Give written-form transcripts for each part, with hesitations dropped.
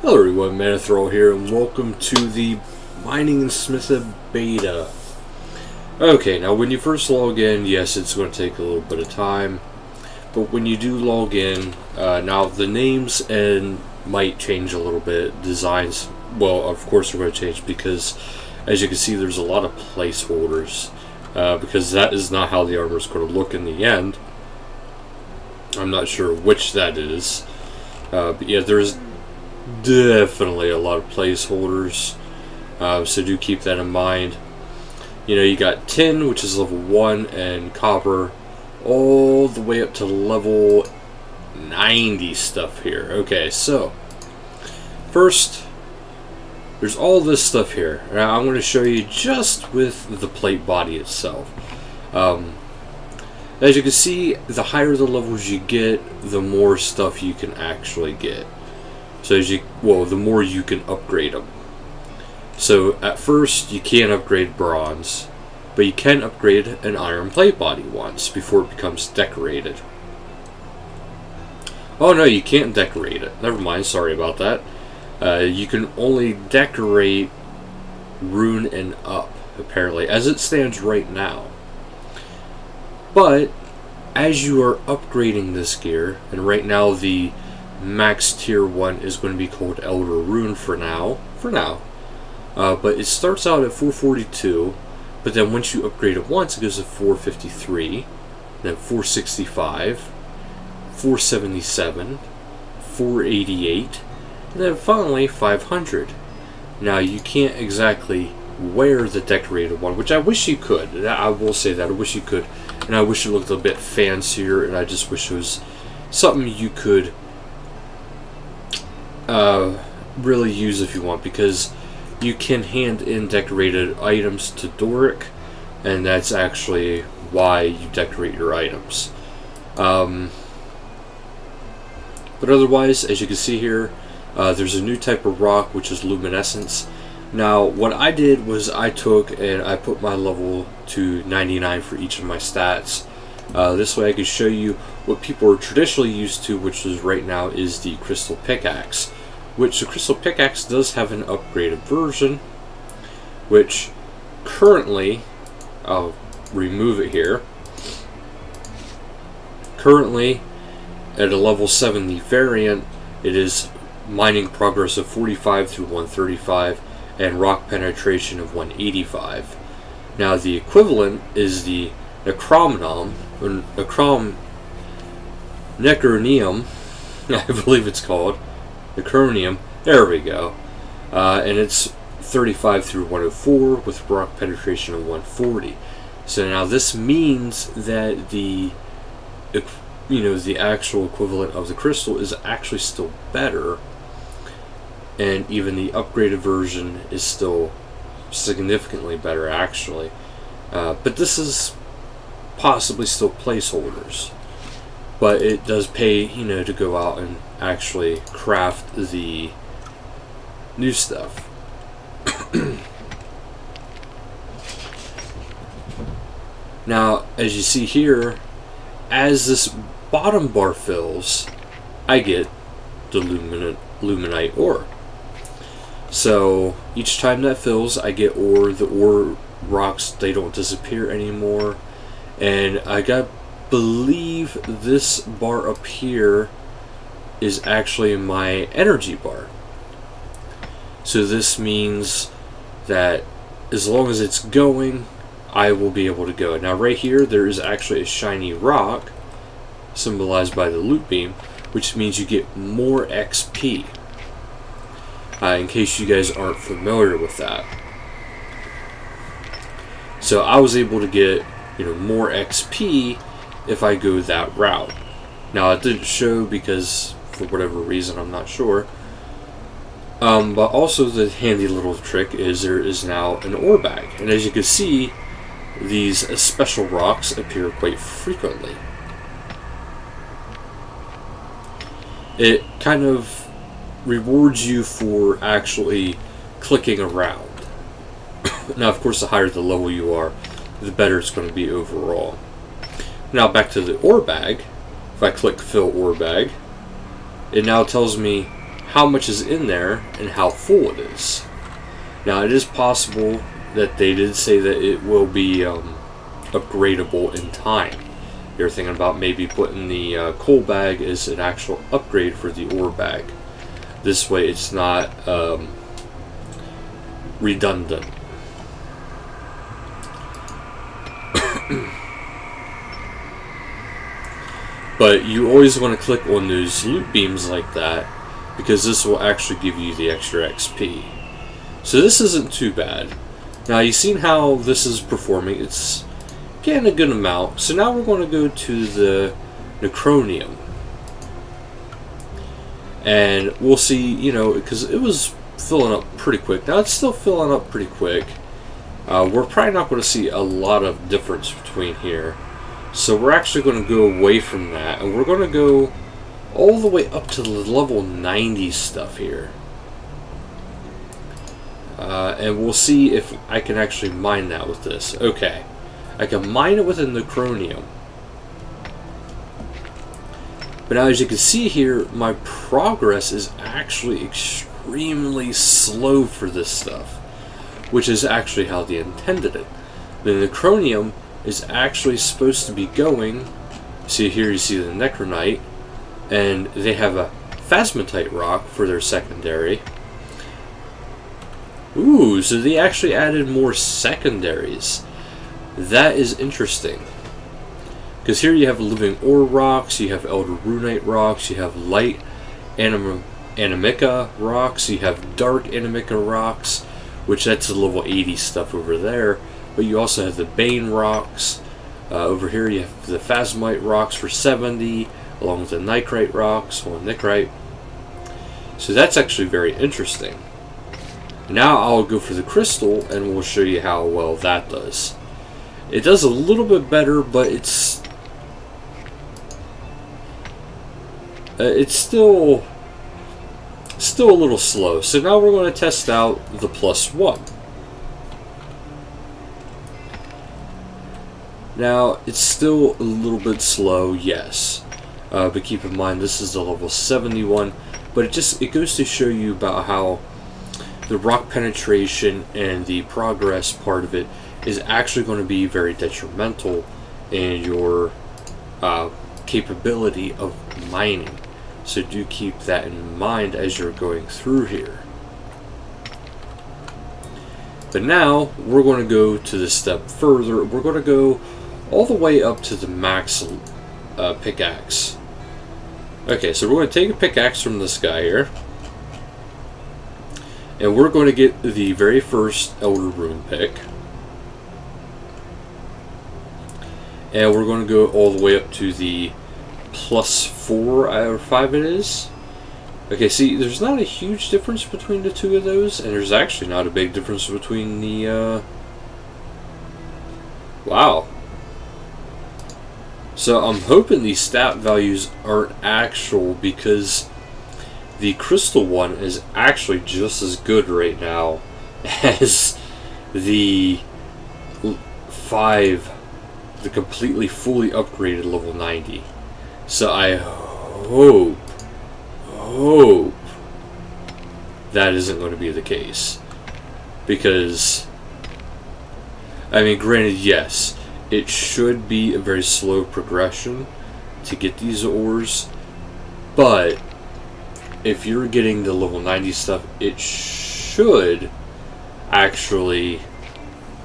Hello everyone, Manathrall here, and welcome to the Mining and Smithing Beta. Okay, now when you first log in, yes, it's going to take a little bit of time, but when you do log in, now the names might change a little bit, designs, well, of course they're going to change because, as you can see, there's a lot of placeholders, because that is not how the armor is going to look in the end. I'm not sure which that is, but yeah, there's definitely a lot of placeholders, so do keep that in mind. You know, you got tin, which is level 1, and copper all the way up to level 90 stuff here. Okay, so first there's all this stuff here. Now I'm going to show you just with the plate body itself. As you can see, the higher the levels you get, the more stuff you can actually get. So the more you can upgrade them. So at first you can't upgrade bronze, but you can upgrade an iron plate body once before it becomes decorated. Oh no, you can't decorate it. Never mind, sorry about that. You can only decorate rune and up, apparently, as it stands right now. But as you are upgrading this gear, and right now the max tier 1 is going to be called Elder Rune for now. But it starts out at 442, but then once you upgrade it once, it goes to 453, then 465, 477, 488, and then finally 500. Now you can't exactly wear the decorated one, which I wish you could. I will say that I wish you could, and I wish it looked a bit fancier, and I just wish it was something you could really use if you want, because you can hand in decorated items to Doric, and that's actually why you decorate your items. But otherwise, as you can see here, there's a new type of rock, which is luminescence. Now what I did was I took and I put my level to 99 for each of my stats. This way I can show you what people are traditionally used to, which is right now is the Crystal Pickaxe. Which the Crystal Pickaxe does have an upgraded version, which currently, I'll remove it here, currently at a level 70 variant, it is mining progress of 45 through 135 and rock penetration of 185. Now the equivalent is the Necromnium, I believe it's called. The Chromium, there we go, and it's 35 through 104 with rock penetration of 140. So now this means that the actual equivalent of the crystal is actually still better, and even the upgraded version is still significantly better actually. But this is possibly still placeholders. But it does pay, to go out and actually craft the new stuff. Now, as you see here, as this bottom bar fills, I get the luminite ore. So each time that fills, I get ore. The ore rocks, they don't disappear anymore. And I believe this bar up here is actually my energy bar. So this means that as long as it's going, I will be able to go. Now right here there is actually a shiny rock symbolized by the loot beam, which means you get more XP. In case you guys aren't familiar with that. So I was able to get more XP if I go that route. Now it didn't show because for whatever reason, I'm not sure. But also the handy little trick is there is now an ore bag, and as you can see, these special rocks appear quite frequently. It kind of rewards you for actually clicking around. Now of course the higher the level you are, the better it's going to be overall. Now back to the ore bag. If I click fill ore bag, it now tells me how much is in there and how full it is. Now, it is possible that they did say that it will be upgradable in time. You're thinking about maybe putting the coal bag as an actual upgrade for the ore bag. This way it's not redundant. But you always want to click on those loot beams like that, because this will actually give you the extra XP. So this isn't too bad. Now, you've seen how this is performing. It's getting a good amount. So now we're going to go to the Chromium. And we'll see, you know, because it was filling up pretty quick. Now it's still filling up pretty quick. We're probably not going to see a lot of difference between here. So we're actually going to go away from that, and we're going to go all the way up to the level 90 stuff here. And we'll see if I can actually mine that with this. Okay, I can mine it within the Chromium. But now, as you can see here, my progress is actually extremely slow for this stuff, which is actually how they intended it. The Chromium is actually supposed to be going, see here you see the Necronite, and they have a Phasmatite rock for their secondary. Ooh, so they actually added more secondaries. That is interesting. Because here you have living ore rocks, you have elder runite rocks, you have light animica rocks, you have dark animica rocks, which that's the level 80 stuff over there. But you also have the Bane rocks. Over here you have the Phasmite rocks for 70, along with the Nicrite rocks, or Nicrite. So that's actually very interesting. Now I'll go for the crystal, and we'll show you how well that does. It does a little bit better, but it's still a little slow. So now we're going to test out the +1. Now, it's still a little bit slow, yes. But keep in mind, this is the level 71. But it goes to show you about how the rock penetration and the progress part of it is actually going to be very detrimental in your capability of mining. So do keep that in mind as you're going through here. But now, we're going to go to the step further. We're going to go all the way up to the max pickaxe. Okay, so we're going to take a pickaxe from this guy here, and we're going to get the very first Elder Rune pick, and we're going to go all the way up to the +4 or 5 it is. Okay, see, there's not a huge difference between the two of those, and there's actually not a big difference between the wow. So I'm hoping these stat values aren't actual, because the crystal one is actually just as good right now as the 5, the completely fully upgraded level 90. So I hope that isn't going to be the case, because I mean, granted, yes, it should be a very slow progression to get these ores, but if you're getting the level 90 stuff, it should actually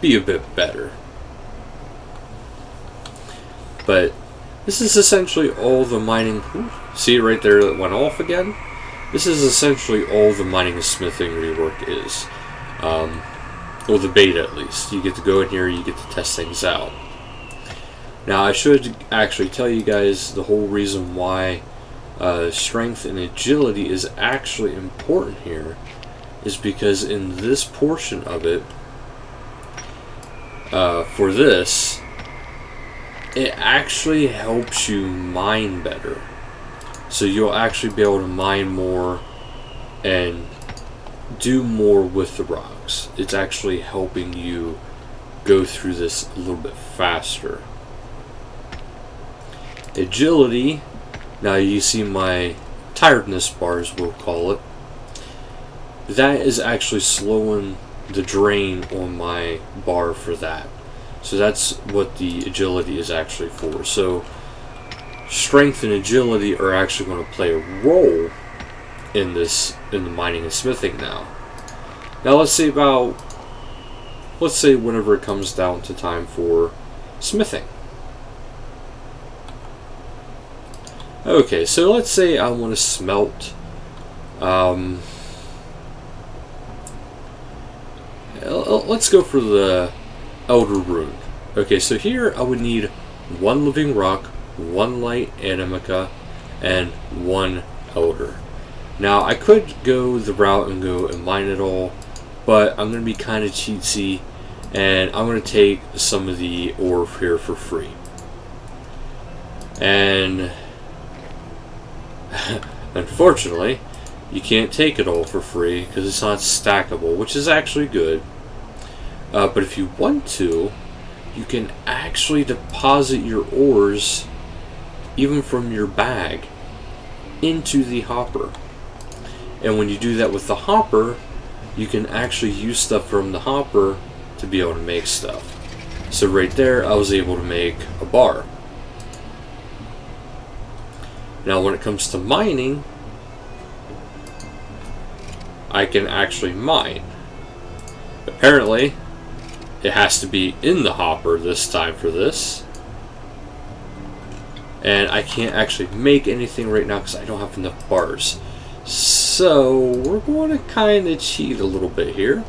be a bit better. But this is essentially all the mining. See right there, that went off again? This is essentially all the mining and smithing rework is. Well, the beta at least. You get to go in here, you get to test things out. Now, I should actually tell you guys the whole reason why strength and agility is actually important here is because in this portion of it, for this, it actually helps you mine better. So you'll actually be able to mine more and do more with the rocks. It's actually helping you go through this a little bit faster. Agility, now you see my tiredness bars, we'll call it. that is actually slowing the drain on my bar for that. So that's what the agility is actually for. So strength and agility are actually going to play a role in this, in the mining and smithing now. Now let's say whenever it comes down to time for smithing. Okay, so let's say I want to smelt let's go for the Elder Rune. Okay, so here I would need 1 living rock, 1 light animica, and 1 elder. Now I could go the route and go and mine it all, but I'm going to be kind of cheatsy, and I'm going to take some of the ore here for free. And unfortunately, you can't take it all for free because it's not stackable, which is actually good. But if you want to, you can actually deposit your ores, even from your bag, into the hopper. And when you do that with the hopper, you can actually use stuff from the hopper to be able to make stuff. So right there, I was able to make a bar. Now when it comes to mining, I can actually mine. Apparently, it has to be in the hopper this time for this. And I can't actually make anything right now because I don't have enough bars. So we're going to kind of cheat a little bit here.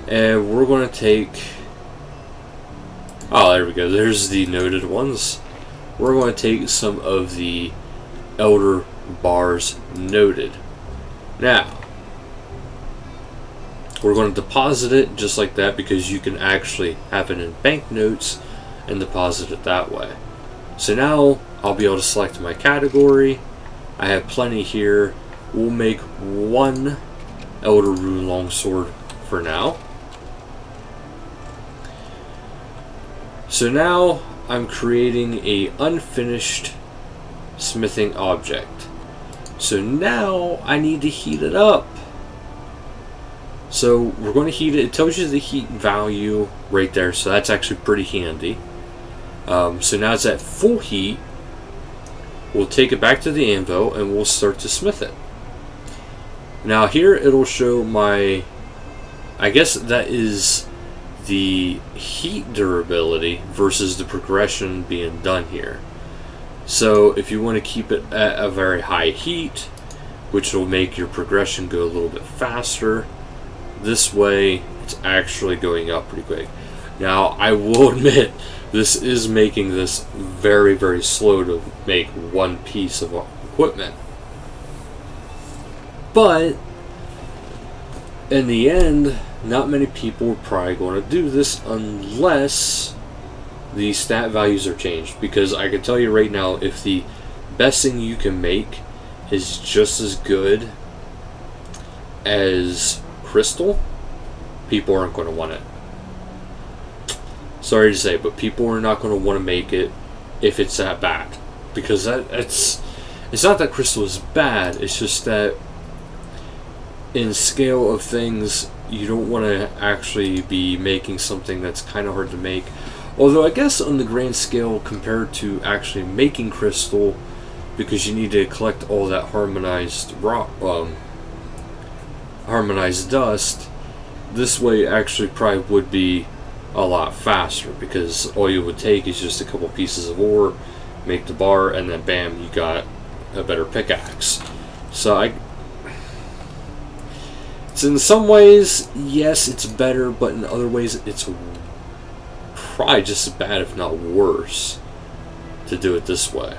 And we're going to take... Oh, there we go. There's the noted ones. We're going to take some of the Elder bars noted. Now, we're going to deposit it just like that because you can actually have it in banknotes and deposit it that way. So now I'll be able to select my category. I have plenty here. We'll make 1 Elder Rune Longsword for now. So now I'm creating a unfinished smithing object. So now I need to heat it up. So we're going to heat it. It tells you the heat value right there, so that's actually pretty handy. So now it's at full heat. We'll take it back to the anvil and we'll start to smith it. Now here it'll show my, I guess that is the heat durability versus the progression being done here. So if you want to keep it at a very high heat, which will make your progression go a little bit faster, this way it's actually going up pretty quick. Now I will admit this is making this very, very slow to make one piece of equipment. But in the end, not many people are probably going to do this unless the stat values are changed. Because I can tell you right now, if the best thing you can make is just as good as crystal, people aren't going to want it. Sorry to say, but people are not going to want to make it if it's that bad. Because it's not that crystal is bad, it's just that in scale of things, you don't want to actually be making something that's kind of hard to make. Although I guess on the grand scale compared to actually making crystal, because you need to collect all that harmonized rock, harmonized dust, this way actually probably would be a lot faster, because all you would take is just a couple pieces of ore, make the bar, and then bam, you got a better pickaxe. So it's in some ways, yes, it's better, but in other ways it's probably just as bad, if not worse, to do it this way.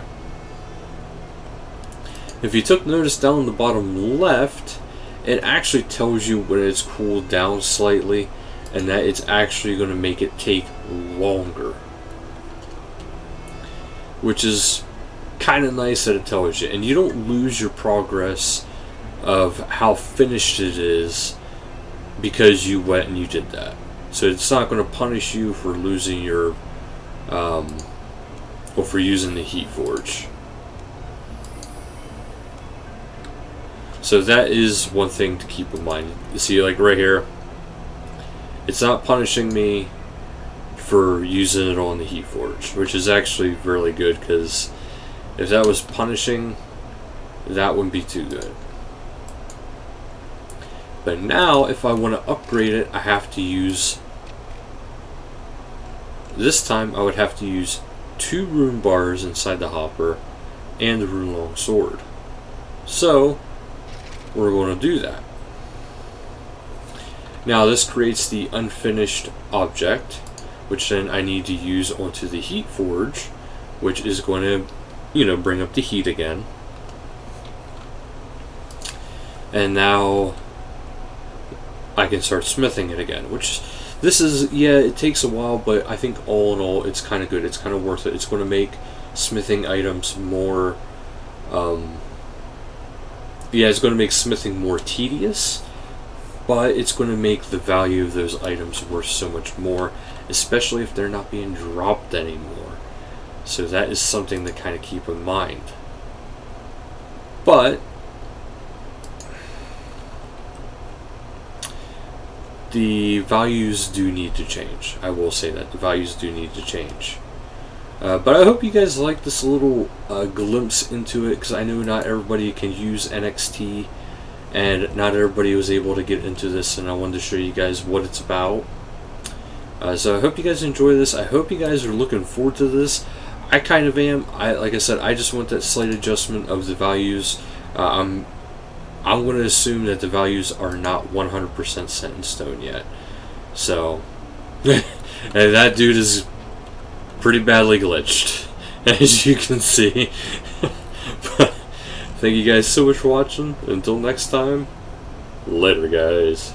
If you took notice down the bottom left, it actually tells you when it's cooled down slightly, and that it's actually going to make it take longer, which is kind of nice that it tells you, and you don't lose your progress of how finished it is because you went and you did that. So it's not going to punish you for losing your or for using the heat forge. So that is one thing to keep in mind. You see, like right here, it's not punishing me for using it on the heat forge, which is actually really good, because if that was punishing, that wouldn't be too good. But now, if I want to upgrade it, I have to use, this time I would have to use 2 rune bars inside the hopper and the rune long sword. So we're going to do that. Now this creates the unfinished object, which then I need to use onto the heat forge, which is going to, you know, bring up the heat again. And now I can start smithing it again, which this is, yeah, it takes a while, but I think all in all it's kind of good. It's kind of worth it. It's going to make smithing items more it's going to make smithing more tedious, but it's going to make the value of those items worth so much more, especially if they're not being dropped anymore. So that is something to kind of keep in mind. But the values do need to change. I will say that the values do need to change. But I hope you guys like this little glimpse into it, because I know not everybody can use NXT, and not everybody was able to get into this, and I wanted to show you guys what it's about. So I hope you guys enjoy this. I hope you guys are looking forward to this. I kind of am. Like I said, I just want that slight adjustment of the values. I'm going to assume that the values are not 100% set in stone yet. So, and that dude is pretty badly glitched, as you can see. But thank you guys so much for watching. Until next time, later guys.